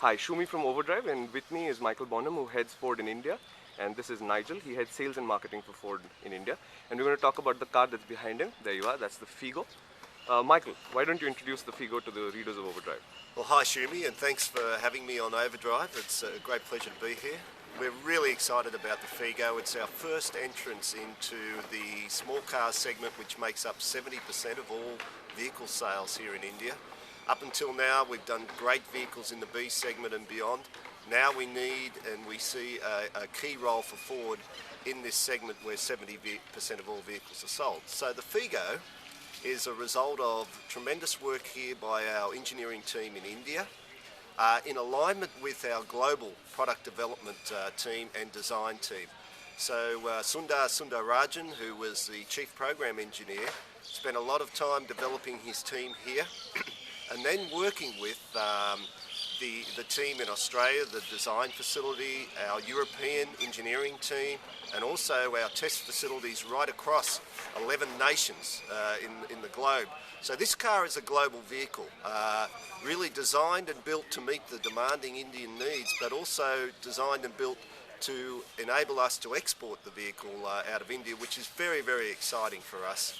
Hi, Shumi from OVERDRIVE, and with me is Michael Boneham, who heads Ford in India, and this is Nigel. He heads sales and marketing for Ford in India, and we're going to talk about the car that's behind him. There you are, that's the Figo. Michael, why don't you introduce the Figo to the readers of OVERDRIVE? Well, hi Shumi, and thanks for having me on OVERDRIVE. It's a great pleasure to be here. We're really excited about the Figo. It's our first entrance into the small car segment, which makes up 70% of all vehicle sales here in India. Up until now, we've done great vehicles in the B segment and beyond. Now we need and we see a key role for Ford in this segment where 70% of all vehicles are sold. So the Figo is a result of tremendous work here by our engineering team in India, in alignment with our global product development team and design team. So Sundarajan, who was the chief program engineer, spent a lot of time developing his team here and then working with the team in Australia, the design facility, our European engineering team, and also our test facilities right across 11 nations in the globe. So this car is a global vehicle, really designed and built to meet the demanding Indian needs, but also designed and built to enable us to export the vehicle out of India, which is very, very exciting for us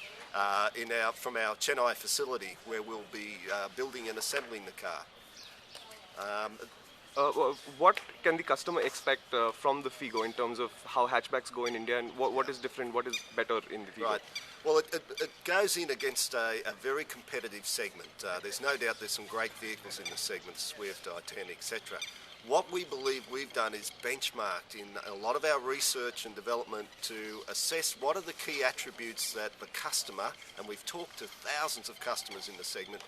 from our Chennai facility, where we'll be building and assembling the car. What can the customer expect from the Figo in terms of how hatchbacks go in India, and what is different, what is better in the Figo? Right. Well, it goes in against a very competitive segment. There's no doubt there's some great vehicles in the segment, Swift, i10, etc. What we believe we've done is benchmarked in a lot of our research and development to assess what are the key attributes that the customer, and we've talked to thousands of customers in the segment,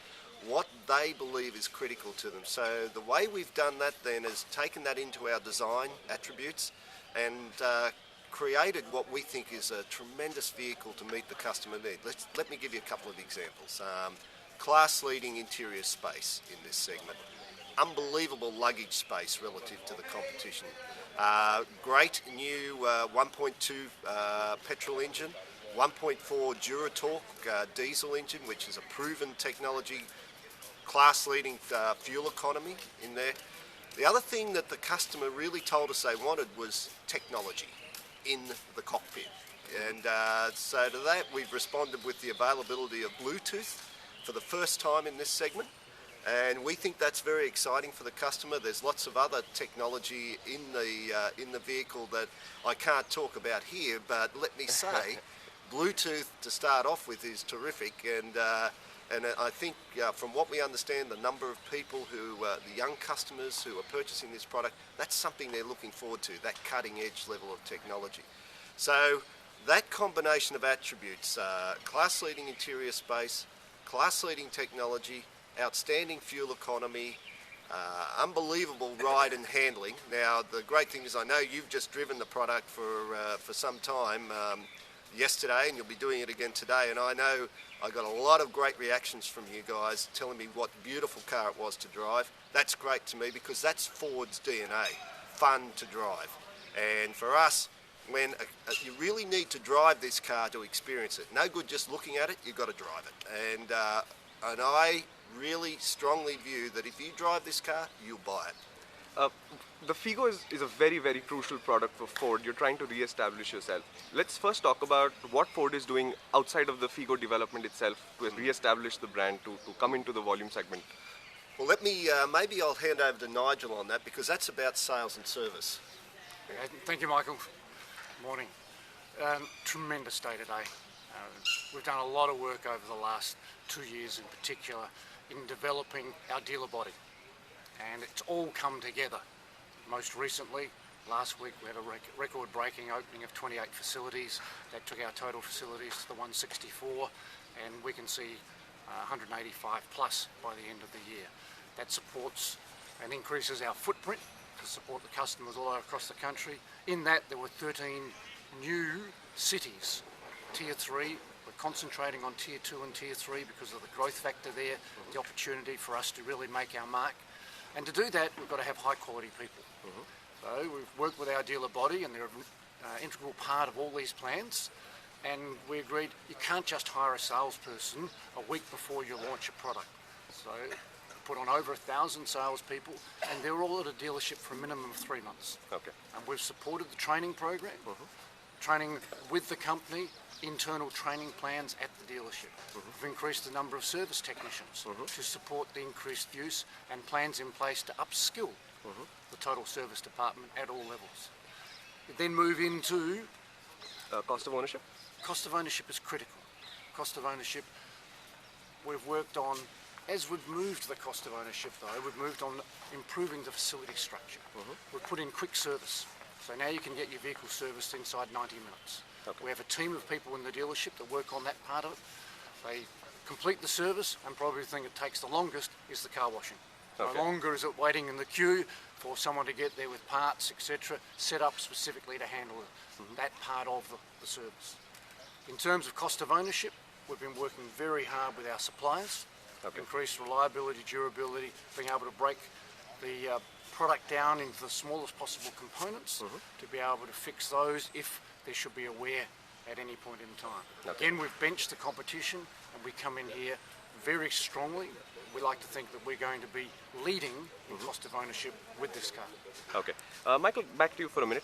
what they believe is critical to them. So the way we've done that then is taken that into our design attributes and created what we think is a tremendous vehicle to meet the customer need. Let me give you a couple of examples. Class-leading interior space in this segment. Unbelievable luggage space relative to the competition. Great new 1.2 petrol engine, 1.4 Duratorque diesel engine, which is a proven technology, class-leading fuel economy in there. The other thing that the customer really told us they wanted was technology in the cockpit. And so to that we've responded with the availability of Bluetooth for the first time in this segment. And we think that's very exciting for the customer. There's lots of other technology in the vehicle that I can't talk about here, but let me say, Bluetooth to start off with is terrific, and I think from what we understand, the number of people the young customers who are purchasing this product, that's something they're looking forward to, that cutting edge level of technology. So that combination of attributes, class-leading interior space, class-leading technology, outstanding fuel economy, unbelievable ride and handling. Now, the great thing is I know you've just driven the product for some time yesterday, and you'll be doing it again today, and I know I got a lot of great reactions from you guys telling me what a beautiful car it was to drive. That's great to me because that's Ford's DNA, fun to drive. And for us, when you really need to drive this car to experience it. No good just looking at it, you've got to drive it. And I really strongly view that if you drive this car, you'll buy it. The Figo is a very, very crucial product for Ford. You're trying to re-establish yourself. Let's first talk about what Ford is doing outside of the Figo development itself to re-establish the brand, to come into the volume segment. Well, let me, maybe I'll hand over to Nigel on that because that's about sales and service. Thank you, Michael. Morning. Tremendous day today. We've done a lot of work over the last 2 years in particular in developing our dealer body, and it's all come together. Most recently, last week we had a record-breaking opening of 28 facilities. That took our total facilities to the 164, and we can see 185 plus by the end of the year. That supports and increases our footprint to support the customers all across the country. In that, there were 13 new cities, Tier 3. We're concentrating on Tier 2 and Tier 3 because of the growth factor there, the opportunity for us to really make our mark. And to do that, we've got to have high quality people. So we've worked with our dealer body, and they're an integral part of all these plans. And we agreed you can't just hire a salesperson a week before you launch a product. So put on over 1,000 salespeople, and they're all at a dealership for a minimum of 3 months. Okay. And we've supported the training program, training with the company, internal training plans at the dealership. We've increased the number of service technicians to support the increased use, and plans in place to upskill the total service department at all levels. We then move into Cost of ownership? cost of ownership is critical. Cost of ownership, we've worked on, as we've moved the cost of ownership though, we've moved on improving the facility structure. We've put in quick service. So now you can get your vehicle serviced inside 90 minutes. Okay. We have a team of people in the dealership that work on that part of it. They complete the service, and probably the thing that takes the longest is the car washing. Okay. No longer is it waiting in the queue for someone to get there with parts, etc., set up specifically to handle that part of the service. In terms of cost of ownership, we've been working very hard with our suppliers, increase reliability, durability, being able to break the product down into the smallest possible components to be able to fix those if there should be a wear at any point in time. Okay. Again, we've benched the competition, and we come in here very strongly. We like to think that we're going to be leading in cost of ownership with this car. Okay. Michael, back to you for a minute.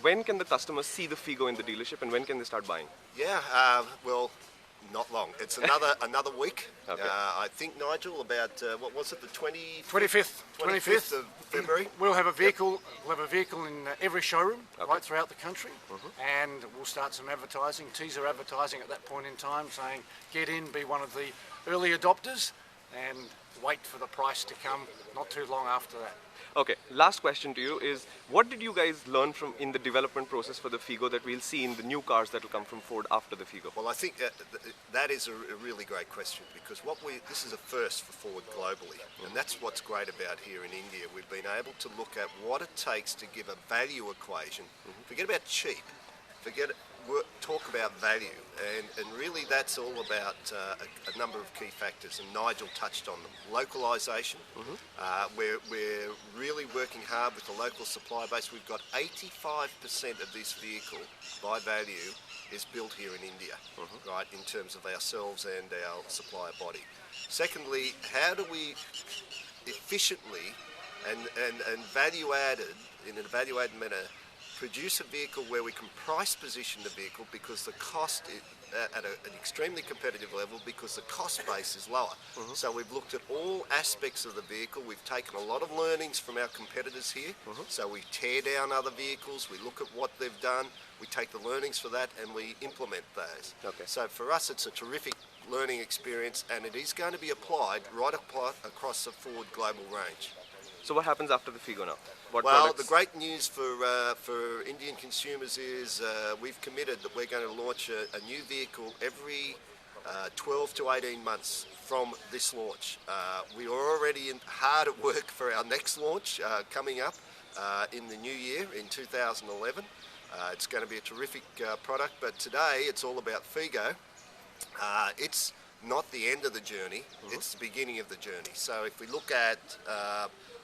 When can the customers see the Figo in the dealership, and when can they start buying? Yeah, well, not long. It's another week. Okay. I think, Nigel, about what was it, the 25th of February? We'll have a vehicle. We'll have a vehicle in every showroom right throughout the country, and we'll start some advertising, teaser advertising at that point in time, saying get in, be one of the early adopters, and wait for the price to come not too long after that. Okay, last question to you is, what did you guys learn from in the development process for the Figo that we'll see in the new cars that will come from Ford after the Figo? Well, I think that is a really great question, because this is a first for Ford globally, and that's what's great about here in India. We've been able to look at what it takes to give a value equation. Forget about cheap, talk about value, and really that's all about a number of key factors, and Nigel touched on them. Localisation, we're really working hard with the local supply base. We've got 85% of this vehicle by value is built here in India, right, in terms of ourselves and our supplier body. Secondly, how do we efficiently and value added, in a value added manner, produce a vehicle where we can price position the vehicle, because the cost is at an extremely competitive level, because the cost base is lower. So we've looked at all aspects of the vehicle. We've taken a lot of learnings from our competitors here. So we tear down other vehicles, we look at what they've done, we take the learnings for that, and we implement those. Okay. So for us, it's a terrific learning experience, and it is going to be applied right across the Ford global range. So what happens after the Figo now? What Well, products? the great news for Indian consumers is we've committed that we're going to launch a new vehicle every 12 to 18 months from this launch. We are already hard at work for our next launch coming up in the new year, in 2011. It's going to be a terrific product, but today it's all about Figo. It's not the end of the journey, it's the beginning of the journey. So if we look at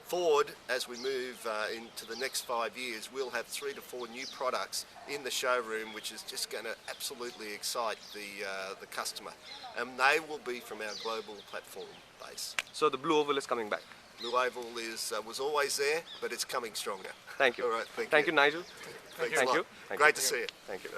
Ford, as we move into the next 5 years, we'll have 3 to 4 new products in the showroom, which is just going to absolutely excite the customer. And they will be from our global platform base. So the Blue Oval is coming back. Blue Oval was always there, but it's coming stronger. Thank you. All right, Thank you, Nigel. Thanks Thank a lot. you. Thank Great you. to see you. Thank you.